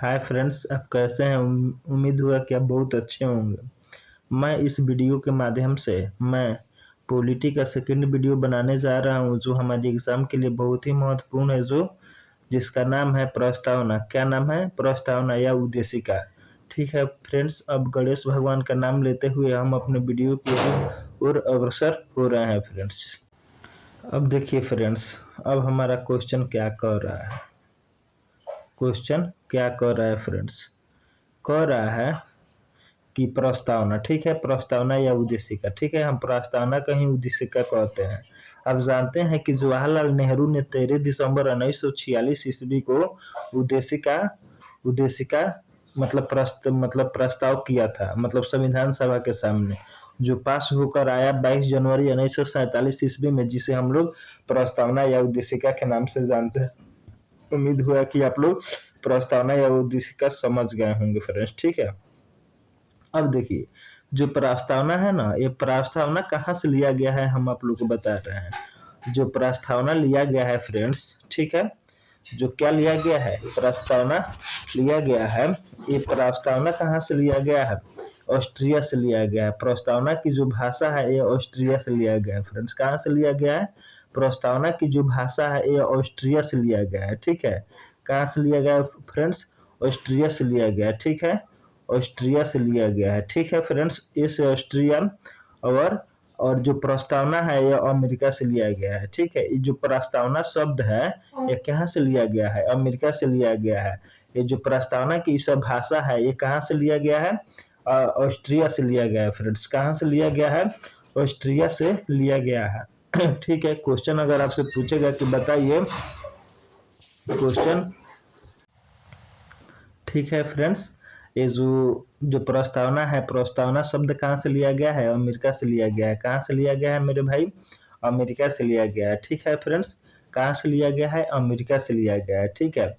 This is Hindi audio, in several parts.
हाय फ्रेंड्स, आप कैसे हैं? उम्मीद हुआ कि आप बहुत अच्छे होंगे। मैं इस वीडियो के माध्यम से मैं पॉलिटी का सेकंड वीडियो बनाने जा रहा हूं, जो हमारे एग्जाम के लिए बहुत ही महत्वपूर्ण है, जो जिसका नाम है प्रस्तावना। क्या नाम है? प्रस्तावना या उद्देशिका। ठीक है फ्रेंड्स, अब गणेश भगवान का नाम लेते हुए हम अपने वीडियो की ओर अग्रसर हो रहे हैं फ्रेंड्स। अब देखिए फ्रेंड्स, अब हमारा क्वेश्चन क्या कह रहा है। क्वेश्चन क्या कह रहा है फ्रेंड्स? कह रहा है कि प्रस्तावना, ठीक है, प्रस्तावना या उद्देशिका। ठीक है, हम प्रस्तावना का ही उद्देशिका कहते हैं। अब जानते हैं कि जवाहरलाल नेहरू ने 13 दिसंबर 1946 ईस्वी को उद्देशिका उद्देशिका मतलब प्रस्ताव किया था, मतलब संविधान सभा के सामने, जो पास होकर आया 22 जनवरी 1947 ईस्वी में, जिसे हम लोग प्रस्तावना या उद्देशिका के नाम से जानते हैं। उम्मीद हुआ कि आप लोग प्रस्तावना या उद्देशिका समझ गए होंगे फ्रेंड्स। ठीक है, अब देखिए, जो प्रस्तावना है ना, ये प्रस्तावना कहाँ से लिया गया है हम आप लोग को बता रहे हैं। जो प्रस्तावना लिया गया है फ्रेंड्स, ठीक है, जो क्या लिया गया है, प्रस्तावना लिया गया है। ये प्रस्तावना कहाँ से लिया गया है? ऑस्ट्रिया से लिया गया है। प्रस्तावना की जो भाषा है ये ऑस्ट्रिया से लिया गया है फ्रेंड्स। कहाँ से लिया गया है? प्रस्तावना की जो भाषा है ये ऑस्ट्रिया से लिया गया है। ठीक है, कहाँ से लिया गया है फ्रेंड्स? ऑस्ट्रिया से लिया गया है। ठीक है, ऑस्ट्रिया से लिया गया है। ठीक है फ्रेंड्स, इस ऑस्ट्रिया और जो प्रस्तावना है यह अमेरिका से लिया गया है। ठीक है, ये जो प्रस्तावना शब्द है ये कहाँ से लिया गया है? अमेरिका से लिया गया है। ये जो प्रस्तावना की सब भाषा है ये कहाँ से लिया गया है? ऑस्ट्रिया से लिया गया है फ्रेंड्स। कहाँ से लिया गया है? ऑस्ट्रिया से लिया गया है। ठीक है, क्वेश्चन अगर आपसे पूछेगा कि बताइए क्वेश्चन, ठीक है फ्रेंड्स, ये जो प्रस्तावना है, प्रस्तावना शब्द कहाँ से लिया गया है? अमेरिका से लिया गया है। कहाँ से लिया गया है मेरे भाई? अमेरिका से लिया गया है। ठीक है फ्रेंड्स, कहाँ से लिया गया है? अमेरिका से लिया गया है। ठीक है,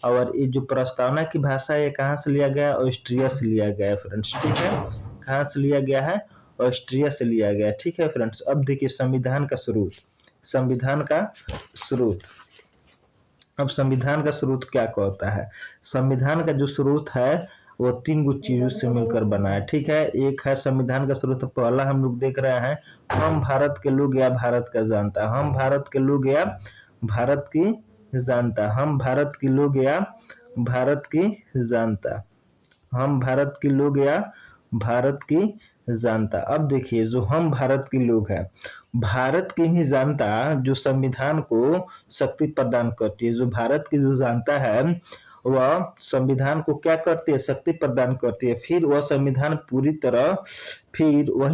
और ये जो प्रस्तावना की भाषा है कहाँ से लिया गया है? ऑस्ट्रिया से लिया गया है फ्रेंड्स। ठीक है, कहाँ से लिया गया है? ऑस्ट्रिया से लिया गया है। ठीक है फ्रेंड्स, अब देखिए संविधान का स्रोत। संविधान का स्रोत, अब संविधान का स्रोत क्या कहता है? संविधान का जो स्रोत है वो 3 गो चीजों से मिलकर बना है। ठीक है, एक है संविधान का स्रोत, पहला हम लोग देख रहे हैं, हम भारत के लोग या भारत का जनता। हम भारत के लोग या भारत की जनता। हम भारत के लोग या भारत की जनता। हम भारत के लोग या भारत की जनता। अब देखिए, जो हम भारत के लोग हैं, भारत की ही जनता जो संविधान को शक्ति प्रदान करती है। जो भारत की जो जनता है वह संविधान को क्या करती है? शक्ति प्रदान करती है। फिर वही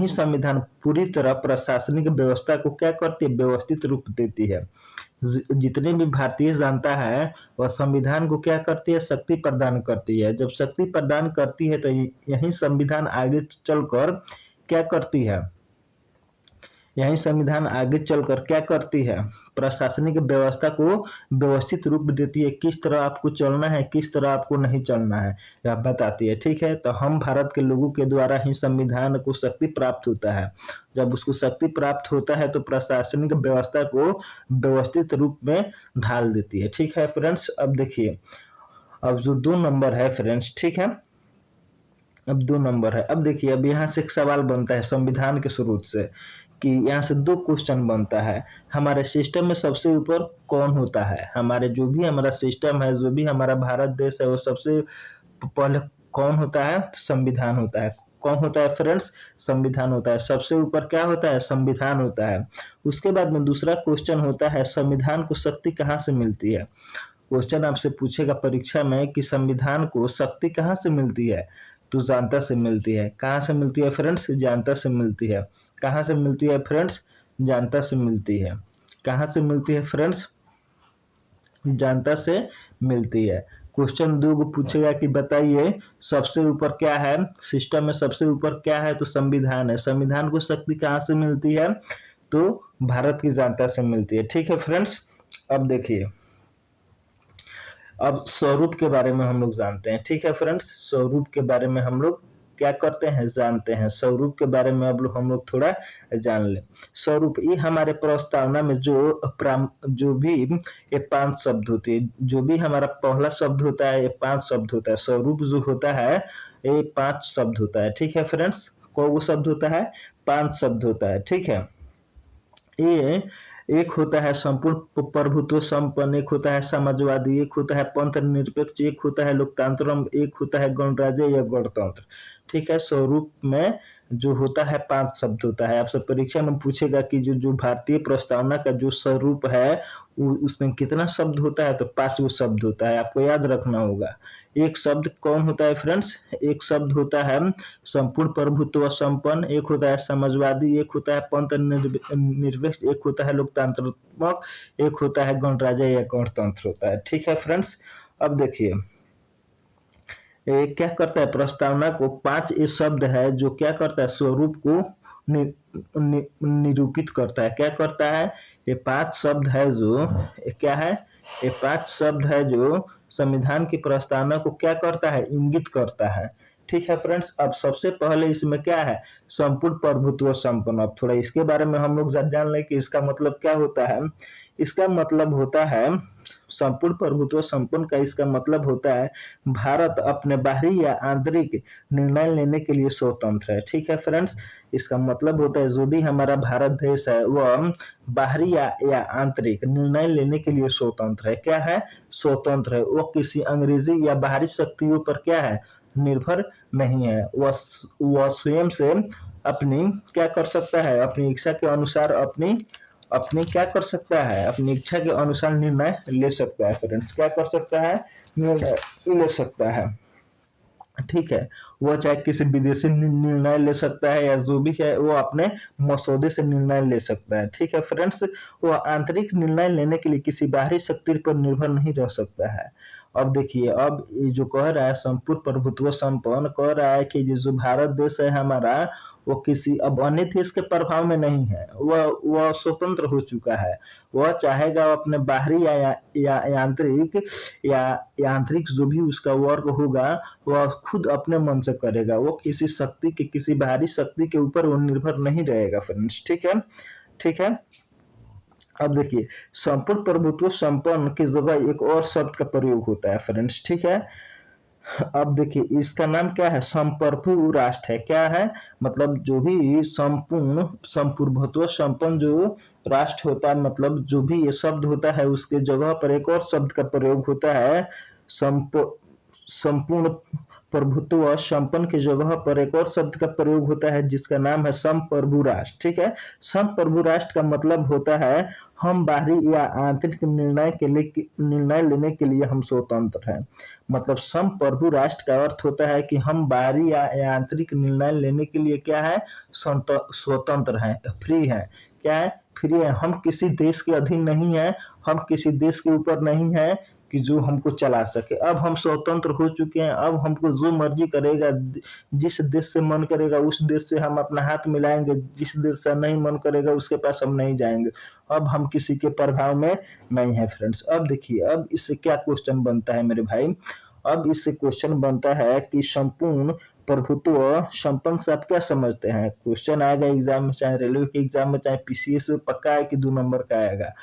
संविधान पूरी तरह प्रशासनिक व्यवस्था को क्या करती है? व्यवस्थित रूप देती है। जितने भी भारतीय जनता है वह संविधान को क्या करती है? शक्ति प्रदान करती है। जब शक्ति प्रदान करती है तो यही संविधान आगे चलकर क्या करती है? यही संविधान आगे चलकर क्या करती है? प्रशासनिक व्यवस्था को व्यवस्थित रूप देती है। किस तरह आपको चलना है, किस तरह आपको नहीं चलना है, यह बताती है। ठीक है, तो हम भारत के लोगों के द्वारा ही संविधान को शक्ति प्राप्त होता है। जब उसको शक्ति प्राप्त होता है तो प्रशासनिक व्यवस्था को व्यवस्थित रूप में ढाल देती है। ठीक है फ्रेंड्स, अब देखिए, अब जो 2 नंबर है फ्रेंड्स, ठीक है, अब 2 नंबर है। अब देखिए, अब यहाँ से एक सवाल बनता है संविधान के स्रोत से, कि यहाँ से 2 क्वेश्चन बनता है। हमारे सिस्टम में सबसे ऊपर कौन होता है? हमारे जो भी हमारा सिस्टम है, जो भी हमारा भारत देश है, वो सबसे पहले कौन होता है? संविधान होता है। कौन होता है फ्रेंड्स? संविधान होता है। सबसे ऊपर क्या होता है? संविधान होता है। उसके बाद में दूसरा क्वेश्चन होता है, संविधान को शक्ति कहाँ से मिलती है? क्वेश्चन आपसे पूछेगा परीक्षा में कि संविधान को शक्ति कहाँ से मिलती है? तो जनता से मिलती है। कहाँ से मिलती है फ्रेंड्स? जनता से मिलती है। कहाँ से मिलती है फ्रेंड्स? जनता से मिलती है। कहाँ से मिलती है फ्रेंड्स? जनता से मिलती है। क्वेश्चन 2 को पूछेगा कि बताइए सबसे ऊपर क्या है? सिस्टम में सबसे ऊपर क्या है? तो संविधान है। संविधान को शक्ति कहाँ से मिलती है? तो भारत की जनता से मिलती है। ठीक है फ्रेंड्स, अब देखिए, अब स्वरूप के बारे में हम लोग जानते हैं। ठीक है फ्रेंड्स, स्वरूप के बारे में हम लोग क्या करते हैं, जानते हैं। स्वरूप के बारे में अब हम लोग थोड़ा जान लें। स्वरूप ये हमारे प्रस्तावना में जो भी ये 5 शब्द होते हैं, जो भी हमारा पहला शब्द होता है, ये 5 शब्द होता है। स्वरूप जो होता है ये 5 शब्द होता है, ठीक है फ्रेंड्स। कौन शब्द होता है, 5 शब्द होता है, ठीक है। ये एक होता है संपूर्ण प्रभुत्व संपन्न, एक होता है समाजवादी, एक होता है पंथ निरपेक्ष, एक होता है लोकतंत्र, एक होता है गणराज्य या गणतंत्र, ठीक है। स्वरूप में जो होता है 5 शब्द होता है। आपसे परीक्षा में पूछेगा कि जो भारतीय प्रस्तावना का जो स्वरूप है उसमें कितना शब्द होता है, तो 5 गो शब्द होता है, आपको याद रखना होगा। एक शब्द कौन होता है फ्रेंड्स, एक शब्द होता है संपूर्ण प्रभुत्व संपन्न, एक होता है समाजवादी, एक होता है पंथ निरपेक्ष, एक होता है लोकतांत्रिक, एक होता है गणराज्य या गणतंत्र होता है, ठीक है फ्रेंड्स। अब देखिए क्या करता है, प्रस्तावना को 5 ये शब्द है जो क्या करता है, स्वरूप को निरूपित करता है। क्या करता है, ये 5 शब्द है जो क्या है, ये 5 शब्द है जो संविधान की प्रस्तावना को क्या करता है, इंगित करता है, ठीक है फ्रेंड्स। अब सबसे पहले इसमें क्या है, संपूर्ण प्रभुत्व संपन्न। अब थोड़ा इसके बारे में हम लोग जान लें कि इसका मतलब क्या होता है। इसका मतलब होता है संपूर्ण प्रभुत्व संपन्न का इसका मतलब होता है भारत अपने बाहरी या आंतरिक निर्णय लेने के लिए स्वतंत्र है, ठीक है फ्रेंड्स। इसका मतलब होता है जो भी हमारा भारत देश है वह बाहरी या आंतरिक निर्णय लेने के लिए स्वतंत्र है। क्या है, स्वतंत्र है। वो किसी अंग्रेजी या बाहरी शक्तियों पर क्या है, निर्भर नहीं है। वह स्वयं से अपनी क्या कर सकता है, अपनी इच्छा के अनुसार अपनी अपनी क्या कर सकता है, अपनी इच्छा के अनुसार निर्णय ले सकता है फ्रेंड्स। क्या कर सकता है, निर्णय ले सकता है, ठीक है। वो चाहे किसी विदेशी निर्णय ले सकता है या जो भी है वो अपने मसौदे से निर्णय ले सकता है, ठीक है फ्रेंड्स। वो आंतरिक निर्णय लेने के लिए किसी बाहरी शक्ति पर निर्भर नहीं रह सकता है। अब देखिए, अब ये जो कह रहा है संपूर्ण प्रभुत्व संपन्न, कह रहा है कि जो भारत देश है हमारा वो किसी अब अन्य देश के प्रभाव में नहीं है, वह स्वतंत्र हो चुका है। वह चाहेगा अपने बाहरी या आंतरिक या आंतरिक जो भी उसका वर्ग होगा वह खुद अपने मन से करेगा। वो किसी शक्ति के, किसी बाहरी शक्ति के ऊपर वो निर्भर नहीं रहेगा फ्रेंड्स, ठीक है, ठीक है। अब देखिए, संपूर्ण प्रभुत्व संपन्न की जगह एक और शब्द का प्रयोग होता है फ्रेंड्स, ठीक है। अब देखिए इसका नाम क्या है, संप्रभु राष्ट्र है। क्या है, मतलब जो भी संपूर्ण संप्रभुत्व संपन्न जो राष्ट्र होता है, मतलब जो भी ये शब्द होता है उसके जगह पर एक और शब्द का प्रयोग होता है। संपूर्ण प्रभुत्व संपन्न की जगह पर एक और शब्द का प्रयोग होता है जिसका नाम है संप्रभु राष्ट्र, ठीक है। संप्रभु राष्ट्र का मतलब होता है हम बाहरी या आंतरिक निर्णय लेने के लिए हम स्वतंत्र हैं। मतलब संप्रभु राष्ट्र का अर्थ होता है कि हम बाहरी या आंतरिक निर्णय लेने के लिए क्या है, स्वतंत्र हैं, फ्री हैं। क्या है, फ्री है। हम किसी देश के अधीन नहीं है, हम किसी देश के ऊपर नहीं है कि जो हमको चला सके। अब हम स्वतंत्र हो चुके हैं, अब हमको जो मर्जी करेगा, जिस देश से मन करेगा उस देश से हम अपना हाथ मिलाएंगे, जिस देश से नहीं मन करेगा उसके पास हम नहीं जाएंगे। अब हम किसी के प्रभाव में नहीं है फ्रेंड्स। अब देखिए, अब इससे क्या क्वेश्चन बनता है मेरे भाई, अब इससे क्वेश्चन बनता है कि संपूर्ण प्रभुत्व संपन्न से आप क्या समझते हैं। क्वेश्चन आएगा एग्जाम में, चाहे रेलवे के एग्जाम में, चाहे पीसीएस में, पक्का है कि 2 नंबर का आएगा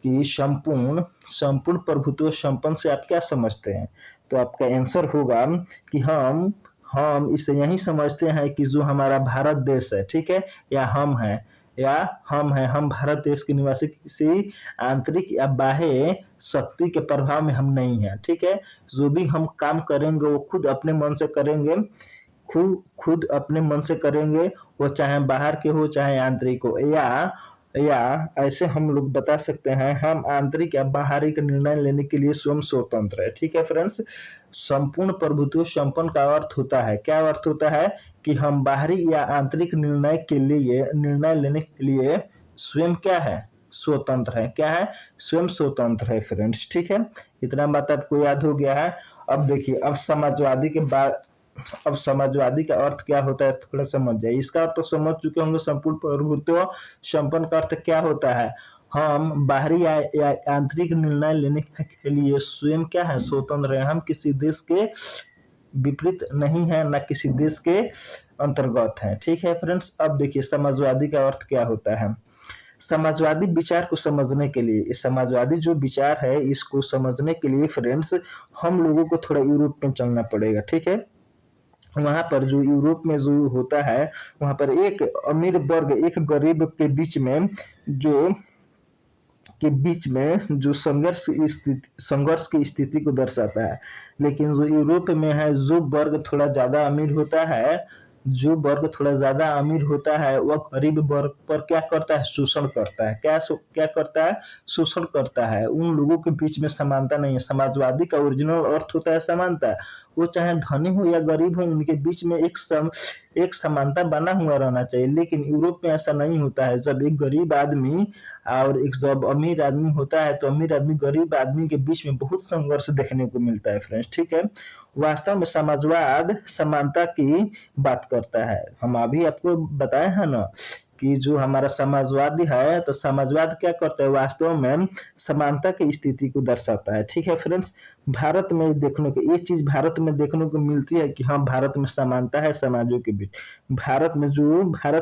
कि संपूर्ण संपूर्ण प्रभुत्व संपन्न से आप क्या समझते हैं। तो आपका आंसर होगा कि हम इसे यही समझते हैं कि जो हमारा भारत देश है, ठीक है, हम भारत देश के निवासी किसी आंतरिक या बाह्य शक्ति के प्रभाव में हम नहीं हैं, ठीक है। जो भी हम काम करेंगे वो खुद अपने मन से करेंगे, खुद अपने मन से करेंगे, वो चाहे बाहर के हो चाहे आंतरिक हो, या ऐसे हम लोग बता सकते हैं हम आंतरिक या बाहरी का निर्णय लेने के लिए स्वयं स्वतंत्र है, ठीक है फ्रेंड्स। संपूर्ण प्रभुत्व संपन्न का अर्थ होता है, क्या अर्थ होता है कि हम बाहरी या आंतरिक निर्णय लेने के लिए स्वयं क्या है, स्वतंत्र है। क्या है, स्वयं स्वतंत्र है फ्रेंड्स, ठीक है। इतना बात आपको याद हो गया है। अब देखिए, अब समाजवादी का अर्थ क्या होता है थोड़ा समझ जाइए। इसका अर्थ तो समझ चुके होंगे, संपूर्ण प्रभुत्व संपन्न का अर्थ क्या होता है, हम बाहरी या आंतरिक निर्णय लेने के लिए स्वयं क्या है, स्वतंत्र है। हम किसी देश के विपरीत नहीं है, न किसी देश के अंतर्गत है। ठीक है फ्रेंड्स, अब देखिए समाजवादी का अर्थ क्या होता है। समाजवादी विचार को समझने के लिए, समाजवादी जो विचार है इसको समझने के लिए फ्रेंड्स हम लोगों को थोड़ा यूरोप में चलना पड़ेगा। ठीक है, वहां पर जो यूरोप में जो होता है, वहां पर एक अमीर वर्ग एक गरीब के बीच में जो जो संघर्ष की स्थिति को दर्शाता है। लेकिन जो यूरोप में है, जो वर्ग थोड़ा ज्यादा अमीर होता है वह गरीब वर्ग पर क्या करता है, शोषण करता है। क्या करता है, शोषण करता है। उन लोगों के बीच में समानता नहीं है। समाजवादी का ओरिजिनल अर्थ होता है समानता। वो चाहे धनी हो या गरीब हो, उनके बीच में एक समानता बना हुआ रहना चाहिए। लेकिन यूरोप में ऐसा नहीं होता है। जब एक गरीब आदमी और एक जब अमीर आदमी होता है, तो अमीर आदमी गरीब आदमी के बीच में बहुत संघर्ष देखने को मिलता है फ्रेंड्स। ठीक है, वास्तव में समाजवाद समानता की बात करता है। हम अभी आपको बताए हैं ना कि जो हमारा समाजवादी है, तो समाजवाद क्या करता है, वास्तव में समानता की स्थिति को दर्शाता है। ठीक है फ्रेंड्स, भारत में देखने को ये चीज भारत में देखने को मिलती है कि हाँ, भारत में समानता है समाजों के बीच। भारत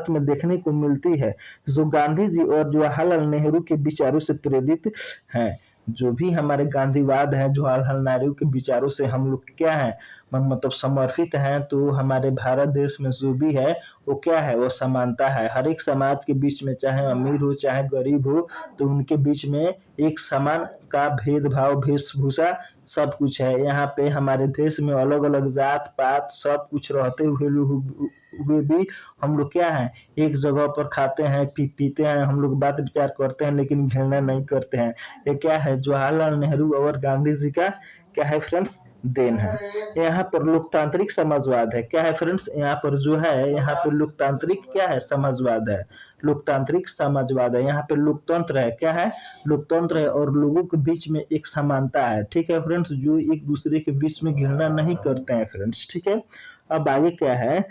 में देखने को मिलती है, जो गांधी जी और जवाहरलाल नेहरू के विचारों से प्रेरित हैं। जो भी हमारे गांधीवाद है, जवाहरलाल नेहरू के विचारों से हम लोग क्या है, मतलब समर्पित हैं। तो हमारे भारत देश में जो भी है वो क्या है, वो समानता है। हर एक समाज के बीच में, चाहे अमीर हो चाहे गरीब हो, तो उनके बीच में एक समान का भेदभाव, वेशभूषा सब कुछ है। यहाँ पे हमारे देश में अलग अलग जात पात सब कुछ रहते हुए भी हम लोग क्या है, एक जगह पर खाते हैं, पीते हैं, हम लोग बात विचार करते हैं, लेकिन घृणा नहीं करते हैं। ये क्या है, जवाहरलाल नेहरू और गांधी जी का क्या है फ्रेंड्स, देन है। यहाँ पर लोकतांत्रिक समाजवाद है। क्या है फ्रेंड्स, यहाँ पर जो है, यहाँ पर लोकतांत्रिक क्या है, समाजवाद है। लोकतांत्रिक समाजवाद है। यहाँ पे लोकतंत्र है। क्या है, लोकतंत्र है और लोगों के बीच में एक समानता है। ठीक है फ्रेंड्स, जो एक दूसरे के बीच में घृणा नहीं करते हैं फ्रेंड्स। ठीक है, अब आगे क्या है,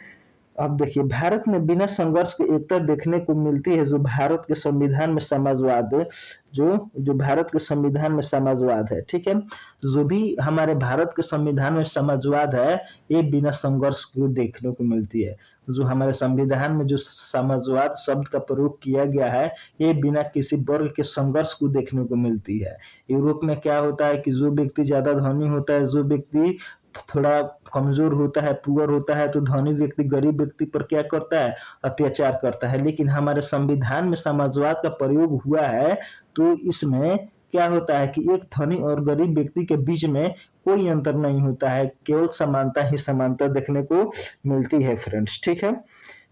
अब देखिए भारत में बिना संघर्ष की एकता देखने को मिलती है। जो भारत के संविधान में समाजवाद, जो भारत के संविधान में समाजवाद है। ठीक है, जो भी हमारे भारत के संविधान में समाजवाद है, ये बिना संघर्ष को देखने को मिलती है। जो हमारे संविधान में जो समाजवाद शब्द का प्रयोग किया गया है, ये बिना किसी वर्ग के संघर्ष को देखने को मिलती है। यूरोप में क्या होता है कि जो व्यक्ति ज्यादा धनी होता है, जो व्यक्ति थोड़ा कमजोर होता है, पुअर होता है, तो धनी व्यक्ति गरीब व्यक्ति पर क्या करता है, अत्याचार करता है। लेकिन हमारे संविधान में समाजवाद का प्रयोग हुआ है, तो इसमें क्या होता है कि एक धनी और गरीब व्यक्ति के बीच में कोई अंतर नहीं होता है, केवल समानता ही समानता देखने को मिलती है फ्रेंड्स। ठीक है,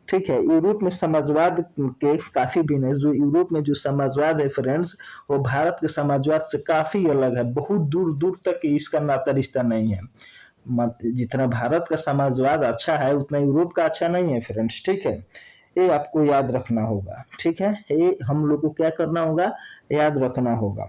ठीक है, यूरोप में समाजवाद के काफी भिन्न है। जो यूरोप में जो समाजवाद है फ्रेंड्स, वो भारत के समाजवाद से काफी अलग है। बहुत दूर दूर तक इसका नाता रिश्ता नहीं है। जितना भारत का समाजवाद अच्छा है, उतना यूरोप का अच्छा नहीं है फ्रेंड्स। ठीक है, ये आपको याद रखना होगा। ठीक है, ये हम लोग को क्या करना होगा, याद रखना होगा।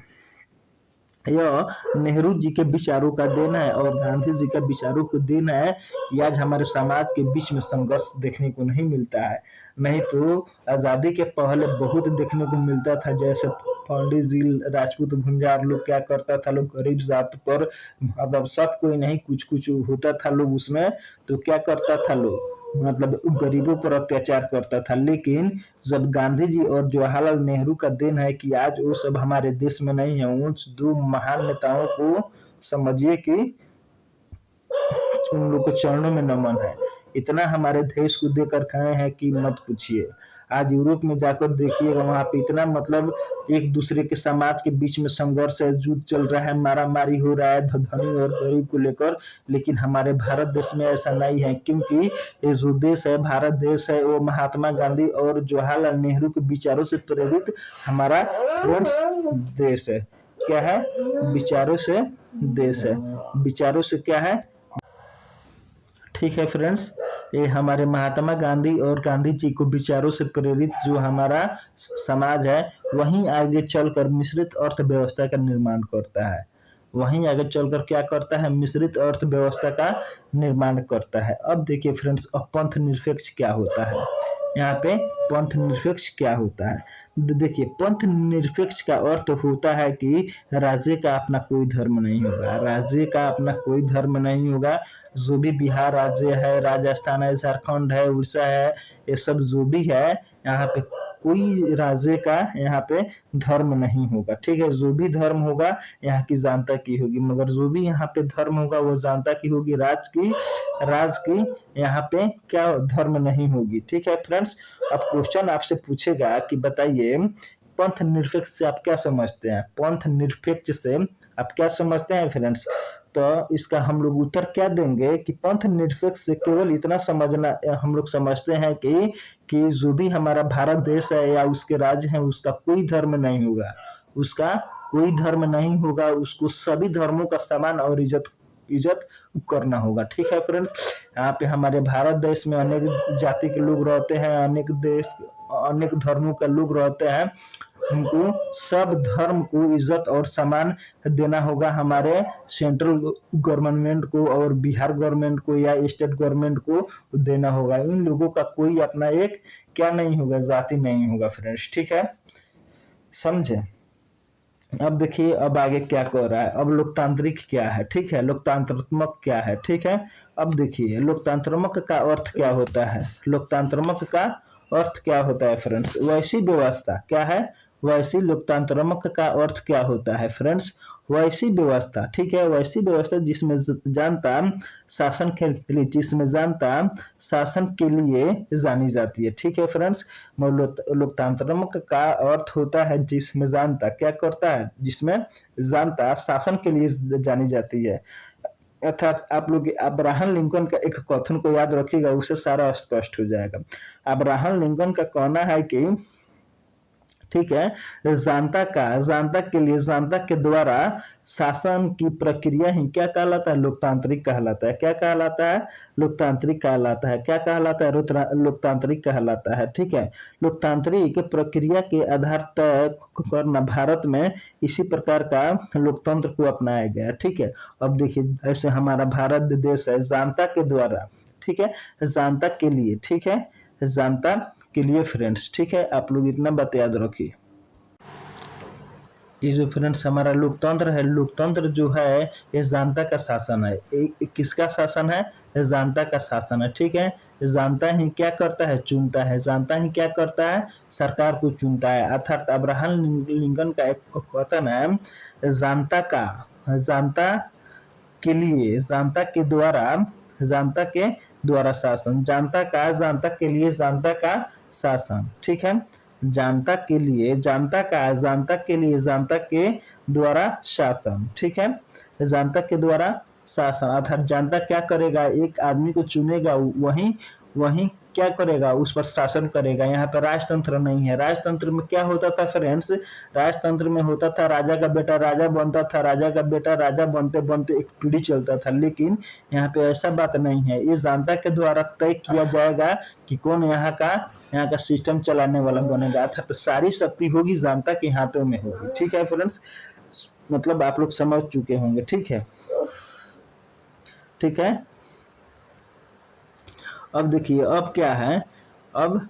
यह नेहरू जी के विचारों का देन है और गांधी जी का विचारों को देन है कि आज हमारे समाज के बीच में संघर्ष देखने को नहीं मिलता है। नहीं तो आजादी के पहले बहुत देखने को मिलता था। जैसे पंडित जी, राजपूत भुंजार लोग क्या करता था, लोग गरीब जात पर, मतलब सब कोई नहीं, कुछ कुछ होता था लोग उसमें, तो क्या करता था लोग, मतलब गरीबों पर अत्याचार करता था। लेकिन जब गांधी जी और जवाहरलाल नेहरू का दिन है कि आज वो सब हमारे देश में नहीं है, उन दो महान नेताओं को समझिए कि उन लोग को चरणों में नमन है। इतना हमारे देश को देकर गए हैं कि मत पूछिए। आज यूरोप में जाकर देखिएगा, वहां पे इतना मतलब एक दूसरे के समाज के बीच में संघर्ष है, युद्ध चल रहा है, मारा मारी हो रहा है धनी और गरीब को लेकर। लेकिन हमारे भारत देश में ऐसा नहीं है, क्योंकि ये जो देश है, भारत देश है, वो महात्मा गांधी और जवाहरलाल नेहरू के विचारों से प्रेरित हमारा देश है। क्या है, विचारों से देश है, विचारों से क्या है। ठीक है फ्रेंड्स, ये हमारे महात्मा गांधी और गांधी जी को विचारों से प्रेरित जो हमारा समाज है, वहीं आगे चलकर मिश्रित अर्थव्यवस्था का निर्माण करता है। वहीं आगे चलकर क्या करता है, मिश्रित अर्थव्यवस्था का निर्माण करता है। अब देखिए फ्रेंड्स, अब पंथ निरपेक्ष क्या होता है। यहाँ पे पंथ निरपेक्ष क्या होता है। देखिए, पंथ निरपेक्ष का अर्थ होता है कि राज्य का अपना कोई धर्म नहीं होगा, राज्य का अपना कोई धर्म नहीं होगा। जो भी बिहार राज्य है, राजस्थान है, झारखंड है, उड़ीसा है, ये सब जो भी है, यहाँ पे कोई राज्य का यहाँ पे धर्म नहीं होगा। ठीक है, जो भी धर्म होगा यहाँ की जनता की होगी, मगर जो भी यहाँ पे धर्म होगा वो जनता की होगी, राज की यहाँ पे क्या धर्म नहीं होगी। ठीक है फ्रेंड्स, अब क्वेश्चन आपसे पूछेगा कि बताइए पंथ निरपेक्ष से आप क्या समझते हैं, पंथ निरपेक्ष से आप क्या समझते हैं फ्रेंड्स। तो इसका हम लोग उत्तर क्या देंगे कि पंथ निरपेक्ष से केवल इतना समझना हम लोग समझते हैं कि जो भी हमारा भारत देश है या उसके राज्य हैं उसका कोई धर्म नहीं होगा, उसका कोई धर्म नहीं होगा, उसको सभी धर्मों का समान और इज्जत इज्जत करना होगा। ठीक है फ्रेंड्स, यहाँ पे हमारे भारत देश में अनेक जाति के लोग रहते हैं, अनेक धर्मों के लोग रहते हैं, उनको सब धर्म को इज्जत और सम्मान देना होगा। हमारे सेंट्रल गवर्नमेंट को और बिहार गवर्नमेंट को या स्टेट गवर्नमेंट को देना होगा। इन लोगों का कोई अपना एक क्या नहीं होगा, जाति नहीं होगा फ्रेंड्स। ठीक है, समझे। अब देखिए अब आगे क्या कह रहा है, अब लोकतांत्रिक क्या है। ठीक है, लोकतांत्रात्मक क्या है। ठीक है, अब देखिए लोकतांत्रात्मक का अर्थ क्या होता है, लोकतांत्रात्मक का अर्थ क्या होता है फ्रेंड्स, वैसी व्यवस्था क्या है, वैसी लोकतांत्रात्मक का अर्थ क्या होता है फ्रेंड्स, वैसी व्यवस्था। ठीक है, वैसी व्यवस्था जिसमें जनता शासन के लिए जिसमें जनता शासन के लिए जानी जाती है। ठीक है फ्रेंड्स, लोकतांत्रिक का अर्थ होता है जिसमें जनता क्या करता है, जिसमें जनता शासन के लिए जानी जाती है। अर्थात आप लोग अब्राहम लिंकन का एक कथन को याद रखिएगा, उससे सारा स्पष्ट हो जाएगा। अब्राहम लिंकन का कहना है कि ठीक है, जनता के लिए जनता के द्वारा शासन की प्रक्रिया ही क्या कहलाता है, लोकतांत्रिक कहलाता है। क्या कहलाता है, लोकतांत्रिक कहलाता है। क्या कहलाता है, लोकतांत्रिक कहलाता है। ठीक है, लोकतांत्रिक प्रक्रिया के आधार तय करना भारत में इसी प्रकार का लोकतंत्र को अपनाया गया। ठीक है, अब देखिए ऐसे हमारा भारत देश है जनता के द्वारा, ठीक है, जनता के लिए, ठीक है, जनता के लिए फ्रेंड्स। ठीक है, आप लोग इतना बात याद रखिए। ये जो फ्रेंड्स हमारा लोकतंत्र है, लोकतंत्र जो है ये जनता का शासन है। किसका शासन है, जनता का शासन है। ठीक है, जनता ही क्या करता है, चुनता है, जनता ही क्या करता है, सरकार को चुनता है। अर्थात अब्राहम लिंकन का एक कथन है, जनता के लिए जनता के द्वारा शासन, जनता के लिए जनता का शासन। ठीक है, जनता के लिए जनता के द्वारा शासन। ठीक है, जनता के द्वारा शासन अर्थात जनता क्या करेगा, एक आदमी को चुनेगा, वही क्या करेगा, उस पर शासन करेगा। यहाँ पर राजतंत्र नहीं है। राजतंत्र में क्या होता था फ्रेंड्स, राजतंत्र में होता था राजा का बेटा राजा बनता था, राजा का बेटा राजा बनते बनते एक पीढ़ी चलता था। लेकिन यहाँ पे ऐसा बात नहीं है, ये जनता के द्वारा तय किया जाएगा कि कौन यहाँ का सिस्टम चलाने वाला बनेगा। अर्थात तो सारी शक्ति होगी जनता के हाथों में होगी। ठीक है फ्रेंड्स, मतलब आप लोग समझ चुके होंगे। ठीक है, ठीक है, अब देखिए अब क्या है, अब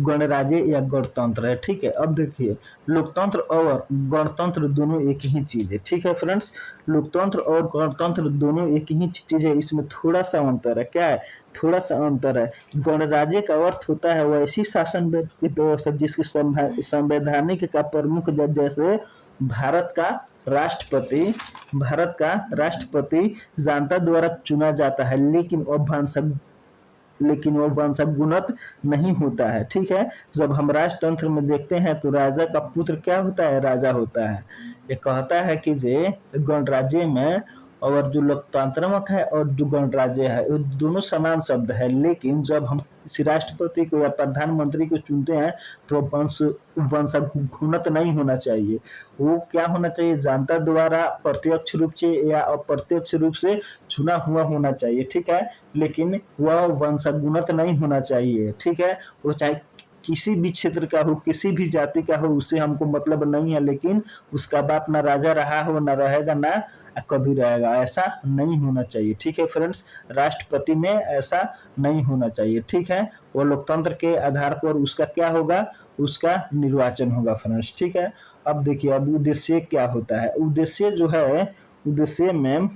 गणराज्य या गणतंत्र है। ठीक है, अब देखिए लोकतंत्र और गणतंत्र दोनों एक ही चीज है। ठीक है फ्रेंड्स, लोकतंत्र और गणतंत्र दोनों एक ही चीज है, इसमें थोड़ा सा अंतर है। क्या है, थोड़ा सा अंतर है। गणराज्य का अर्थ होता है वैसी शासन व्यवस्था जिसकी संवैधानिक का प्रमुख जैसे भारत का राष्ट्रपति जनता द्वारा चुना जाता है, लेकिन वो वंशगुणत नहीं होता है। ठीक है, जब हम राजतंत्र में देखते हैं तो राजा का पुत्र क्या होता है, राजा होता है। ये कहता है कि जे गणराज्य में और जो लोकतांत्रात्मक है और जो गणराज्य है वो दोनों समान शब्द है, लेकिन जब हम किसी राष्ट्रपति को या प्रधानमंत्री को चुनते हैं तो वंशगुणत नहीं होना चाहिए। वो क्या होना चाहिए, जनता द्वारा प्रत्यक्ष रूप से या अप्रत्यक्ष रूप से चुना हुआ होना चाहिए। ठीक है, लेकिन वह वंशगुणत नहीं होना चाहिए। ठीक है, वो चाहे किसी भी क्षेत्र का हो, किसी भी जाति का हो, उससे हमको मतलब नहीं है, लेकिन उसका बाप ना राजा रहा हो, ना रहेगा, ना कभी रहेगा, ऐसा नहीं होना चाहिए। ठीक है फ्रेंड्स, राष्ट्रपति में ऐसा नहीं होना चाहिए। ठीक है, वो लोकतंत्र के आधार पर उसका क्या होगा, उसका निर्वाचन होगा फ्रेंड्स। ठीक है, अब देखिए अब उद्देश्य क्या होता है। उद्देश्य जो है, उद्देश्य में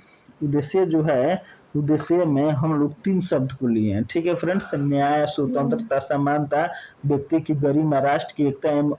उद्देश्य जो है उद्देश्य में हम लोग 3 शब्द को लिए हैं। ठीक है फ्रेंड्स, न्याय, स्वतंत्रता, समानता, व्यक्ति की गरिमा, राष्ट्र की एकता एवं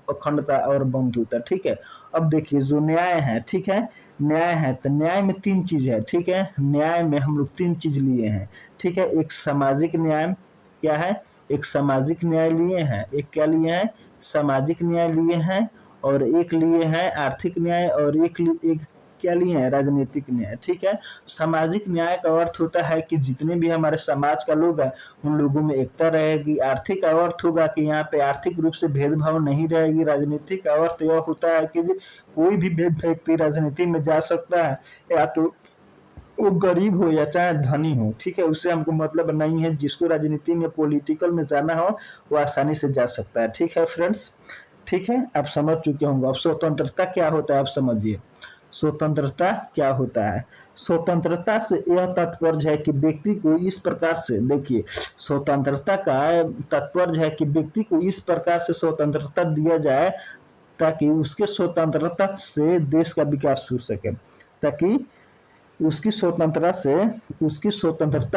अखंडता और बंधुता। ठीक है, अब देखिए जो न्याय है, ठीक है, न्याय है तो न्याय में 3 चीज है। ठीक है, न्याय में हम लोग 3 चीज लिए हैं। ठीक है, एक सामाजिक न्याय, क्या है, एक सामाजिक न्याय लिए हैं, एक क्या लिए हैं, सामाजिक न्याय लिए हैं, और एक लिए हैं आर्थिक न्याय, और एक क्या लिए हैं, राजनीतिक न्याय। ठीक है, सामाजिक न्याय का अर्थ होता है कि जितने भी हमारे समाज का लोग हैं उन लोगों में एकता रहेगी। आर्थिक का अर्थ होगा कि यहाँ पे आर्थिक रूप से भेदभाव नहीं रहेगी। राजनीतिक का अर्थ यह होता है कि कोई भी व्यक्ति राजनीति में जा सकता है, या तो वो गरीब हो या चाहे धनी हो। ठीक है, उससे हमको मतलब नहीं है। जिसको राजनीति में पॉलिटिकल में जाना हो वो आसानी से जा सकता है। ठीक है फ्रेंड्स, ठीक है, आप समझ चुके होंगे। अब स्वतंत्रता क्या होता है आप समझिए। स्वतंत्रता क्या होता है, स्वतंत्रता से यह तात्पर्य है कि व्यक्ति को इस प्रकार से, देखिए स्वतंत्रता का तात्पर्य है कि व्यक्ति को इस प्रकार से स्वतंत्रता दिया जाए ताकि उसके स्वतंत्रता से देश का विकास हो सके, ताकि उसकी स्वतंत्रता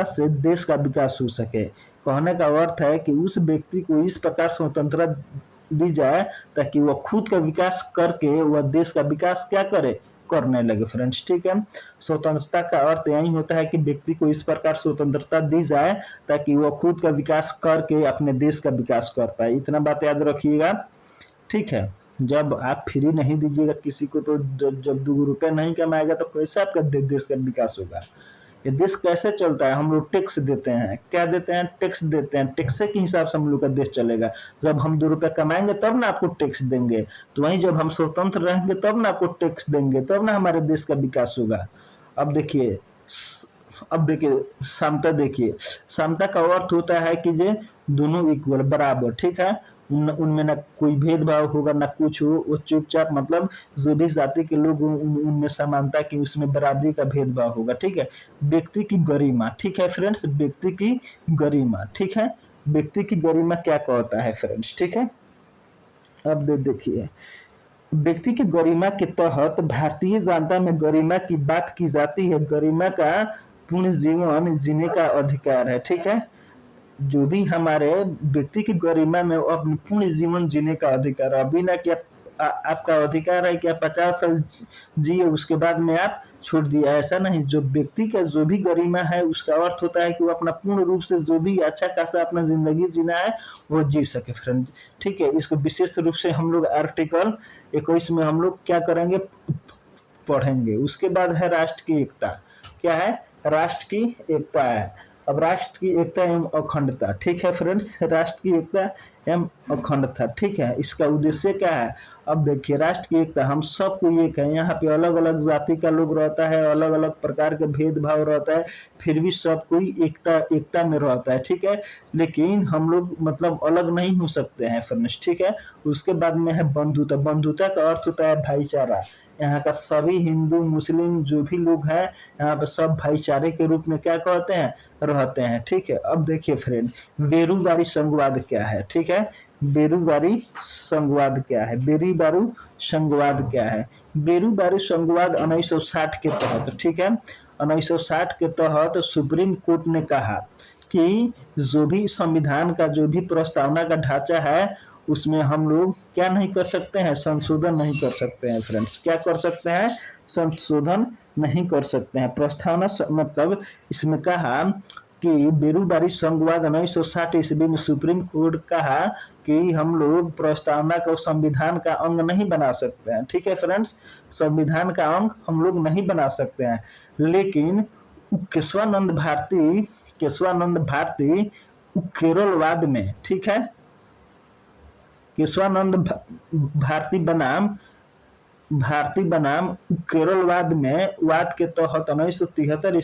से देश का विकास हो सके। कहने का अर्थ है कि उस व्यक्ति को इस प्रकार स्वतंत्रता दी जाए ताकि वह खुद का विकास करके वह देश का विकास क्या करे, करने लगे फ्रेंड्स। ठीक है, स्वतंत्रता का अर्थ यही होता है कि व्यक्ति को इस प्रकार स्वतंत्रता दी जाए ताकि वह खुद का विकास करके अपने देश का विकास कर पाए। इतना बात याद रखिएगा। ठीक है, जब आप फ्री नहीं दीजिएगा किसी को तो जब 2 रुपए नहीं कमाएगा तो कैसे आपका देश का विकास होगा। ये देश कैसे चलता है, हम लोग टैक्स देते हैं। क्या देते हैं, टैक्स देते हैं। टैक्स के हिसाब से हम लोग का देश चलेगा। जब हम 2 रुपए कमाएंगे तब ना आपको टैक्स देंगे, तो वहीं जब हम स्वतंत्र रहेंगे तब ना आपको टैक्स देंगे, तब ना हमारे देश का विकास होगा। अब देखिए समता, देखिए समता का अर्थ होता है कि ये दोनों इक्वल, बराबर। ठीक है, उनमें ना कोई भेदभाव होगा ना कुछ हो, वो चुपचाप मतलब जो भी जाति के लोग उनमें समानता की, उसमें बराबरी का भेदभाव होगा। ठीक है, व्यक्ति की गरिमा। ठीक है फ्रेंड्स, व्यक्ति की गरिमा। ठीक है, व्यक्ति की गरिमा क्या कहता है फ्रेंड्स। ठीक है, अब देखिए व्यक्ति की गरिमा के तहत भारतीय जनता में गरिमा की बात की जाती है। गरिमा का पूर्ण जीवन जीने का अधिकार है। ठीक है, जो भी हमारे व्यक्ति की गरिमा में अपने पूर्ण जीवन जीने का अधिकार है। अभी ना क्या आपका अधिकार है कि आप 50 साल जिए उसके बाद में आप छोड़ दिया, ऐसा नहीं। जो व्यक्ति का जो भी गरिमा है उसका अर्थ होता है कि वो अपना पूर्ण रूप से जो भी अच्छा खासा अपना जिंदगी जीना है वो जी सके फ्रेंड। ठीक है, इसको विशेष रूप से हम लोग आर्टिकल 21 में हम लोग क्या करेंगे, पढ़ेंगे। उसके बाद है राष्ट्र की एकता। क्या है, राष्ट्र की एकता है। अब राष्ट्र की एकता एवं अखंडता। ठीक है फ्रेंड्स, राष्ट्र की एकता एवं अखंडता। ठीक है, इसका उद्देश्य क्या है। अब देखिए राष्ट्र की एकता, हम सबको एक है। यहाँ पे अलग अलग जाति का लोग रहता है, अलग अलग प्रकार के भेदभाव रहता है, फिर भी सब कोई एकता में रहता है। ठीक है, लेकिन हम लोग मतलब अलग नहीं हो सकते हैं फ्रेंड्स। ठीक है, उसके बाद में है बंधुता। बंधुता का अर्थ होता है भाईचारा। यहाँ का सभी हिंदू मुस्लिम जो भी लोग हैं यहाँ पे सब भाईचारे के रूप में क्या कहते हैं, रहते हैं। ठीक है, अब देखिए फ्रेंड बेरोजगारी संघवाद क्या है। ठीक है, बेरोजगारी संघवाद क्या है, बेरीबारू संघवाद क्या है। बेरोजगारी संघवाद 1960 के तहत, ठीक है, 1960 के तहत सुप्रीम कोर्ट ने कहा कि जो भी संविधान का जो भी प्रस्तावना का ढांचा है उसमें हम लोग क्या नहीं कर सकते हैं, संशोधन नहीं कर सकते हैं फ्रेंड्स। क्या कर सकते हैं, संशोधन नहीं कर सकते हैं। प्रस्तावना मतलब इसमें कहा कि बेरोजगारी संघवाद 1960 ईस्वी में सुप्रीम कोर्ट कहा कि हम लोग प्रस्तावना को संविधान का अंग नहीं बना सकते हैं। ठीक है फ्रेंड्स, संविधान का अंग हम लोग नहीं बना सकते हैं, लेकिन केशवानंद भारती केरलवाद में, ठीक है, केशवानंद भारती बनाम केरलवाद में वाद के तहत 1973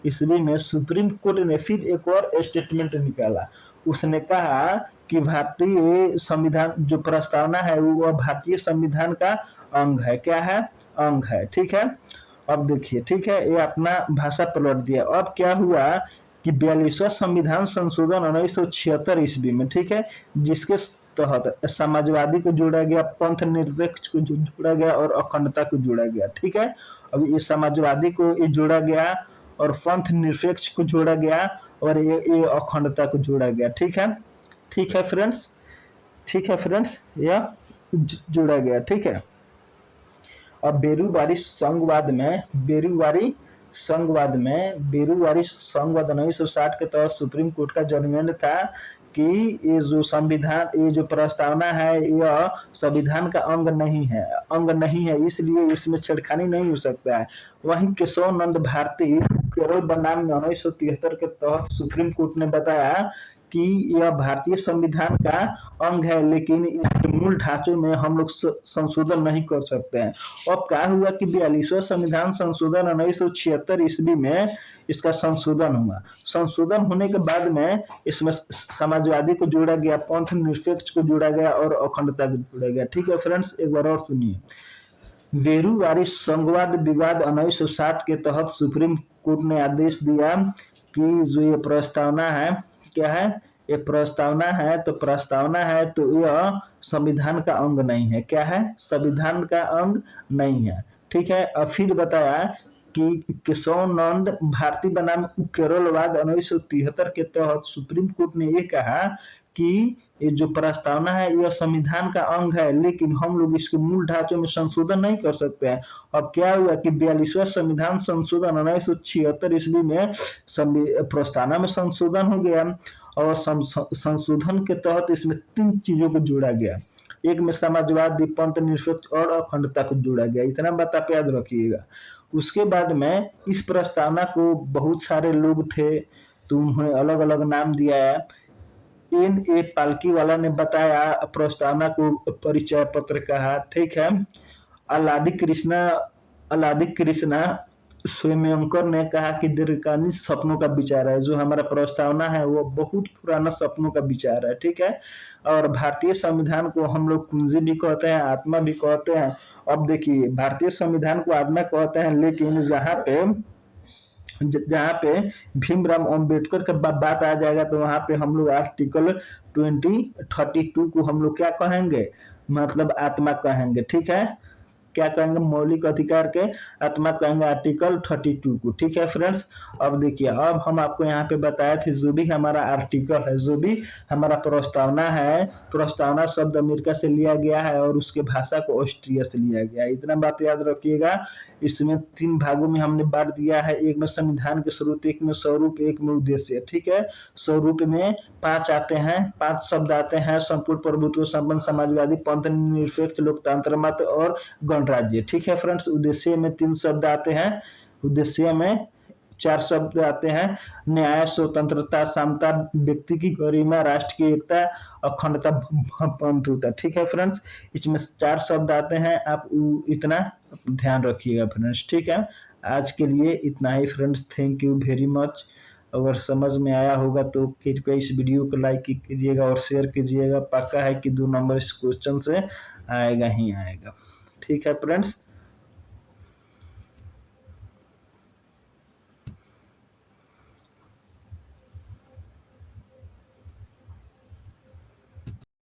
ईस्वी में सुप्रीम कोर्ट ने फिर एक और स्टेटमेंट निकाला। उसने कहा कि भारतीय संविधान जो प्रस्तावना है वो भारतीय संविधान का अंग है। क्या है, अंग है। ठीक है, अब देखिए, ठीक है, ये अपना भाषा पलट दिया। अब क्या हुआ कि 42वां संविधान संशोधन 1976 ईस्वी में, ठीक है, जिसके तहत समाजवादी को जोड़ा गया, पंथ निरपेक्ष को जोड़ा गया और अखंडता को जोड़ा गया, ठीक है। अब ये समाजवादी को ये जोड़ा गया और पंथ निरपेक्ष को जोड़ा गया और ये अखंडता को जोड़ा गया, ठीक है। ठीक है फ्रेंड्स, ठीक है फ्रेंड्स, यह जोड़ा गया, ठीक है। अब बेरूवारी संघवाद 1960 के तहत सुप्रीम कोर्ट का जजमेंट था कि ये जो संविधान, ये जो प्रस्तावना है, यह संविधान का अंग नहीं है, इसलिए इसमें छेड़खानी नहीं हो सकता है। वहीं केशव नंद भारती केरल बनाम 1973 के तहत सुप्रीम कोर्ट ने बताया कि यह भारतीय संविधान का अंग है, लेकिन इसके मूल ढांचों में हम लोग संशोधन नहीं कर सकते हैं। अब क्या हुआ कि 42वां संविधान संशोधन 1976 ईस्वी में इसका संशोधन हुआ। संशोधन होने के बाद में इसमें समाजवादी को जोड़ा गया, पंथ निरपेक्ष को जोड़ा गया और अखंडता को जोड़ा गया, ठीक है फ्रेंड्स। एक बार और सुनिए। बेरूवारी संघवाद विवाद 1960 के तहत सुप्रीम कोर्ट ने आदेश दिया कि जो ये प्रस्तावना है, क्या है, ये प्रस्तावना है तो यह संविधान का अंग नहीं है। क्या है? संविधान का अंग नहीं है, ठीक है। और फिर बताया कि केशव नंद भारती बनाम केरलवाद 1973 के तहत सुप्रीम कोर्ट ने ये कहा कि ये जो प्रस्तावना है यह संविधान का अंग है, लेकिन हम लोग इसके मूल ढांचों में संशोधन नहीं कर सकते हैं। अब क्या हुआ कि 42वां संविधान संशोधन 1976 ईस्वी में प्रस्तावना में संशोधन हो गया और संशोधन के तहत इसमें 3 चीजों को जोड़ा गया। एक में समाजवाद, पंथ निरपेक्ष और अखंडता को जोड़ा गया। इतना बात आप याद रखिएगा। उसके बाद में इस प्रस्तावना को बहुत सारे लोग थे तो उन्होंने अलग अलग नाम दिया है। N.A. पालकी वाला ने बताया प्रस्तावना को परिचय पत्र कहा, ठीक है। अलादी कृष्णा स्वयंकर ने कहा कि दीर्घकालीन सपनों का विचार है। जो हमारा प्रस्तावना है वो बहुत पुराना सपनों का विचार है, ठीक है। और भारतीय संविधान को हम लोग कुंजी भी कहते हैं, आत्मा भी कहते हैं। अब देखिए, भारतीय संविधान को आत्मा कहते हैं, लेकिन जहाँ पे भीमराव अंबेडकर का बात आ जाएगा तो वहां पे हम लोग आर्टिकल 2032 को हम लोग क्या कहेंगे, मतलब आत्मा कहेंगे, ठीक है। क्या कहेंगे? मौलिक अधिकार के आत्मा कहेंगे आर्टिकल 32 को, ठीक है फ्रेंड्स। अब देखिए, अब हम आपको यहाँ पे बताया थे जो भी हमारा आर्टिकल है, जो भी हमारा प्रस्तावना है, प्रस्तावना शब्द अमेरिका से लिया गया है और उसके भाषा को ऑस्ट्रिया से लिया गया है। इतना बात याद रखिएगा। इसमें 3 भागों में हमने बांट दिया है। एक में संविधान के स्रोत, एक में स्वरूप, एक में उद्देश्य, ठीक है। स्वरूप में 5 आते हैं, 5 शब्द आते हैं: संपूर्ण प्रभुत्व, संपन्न समाजवादी, पंथ निरपेक्ष, लोकतंत्र मत और गणराज्य, ठीक है फ्रेंड्स। उद्देश्य में 3 शब्द आते हैं, उद्देश्य में 4 शब्द आते हैं: न्याय, स्वतंत्रता, समता, व्यक्ति की गरिमा, राष्ट्र की एकता, अखंडता, बंधुता, ठीक है फ्रेंड्स। इसमें 4 शब्द आते हैं। आप इतना ध्यान रखिएगा फ्रेंड्स, ठीक है। आज के लिए इतना ही friends. Thank you very much. अगर समझ में आया होगा तो कृपया इस वीडियो को लाइक कीजिएगा और शेयर कीजिएगा। पक्का है कि 2 नंबर इस क्वेश्चन से आएगा ही आएगा, ठीक है फ्रेंड्स।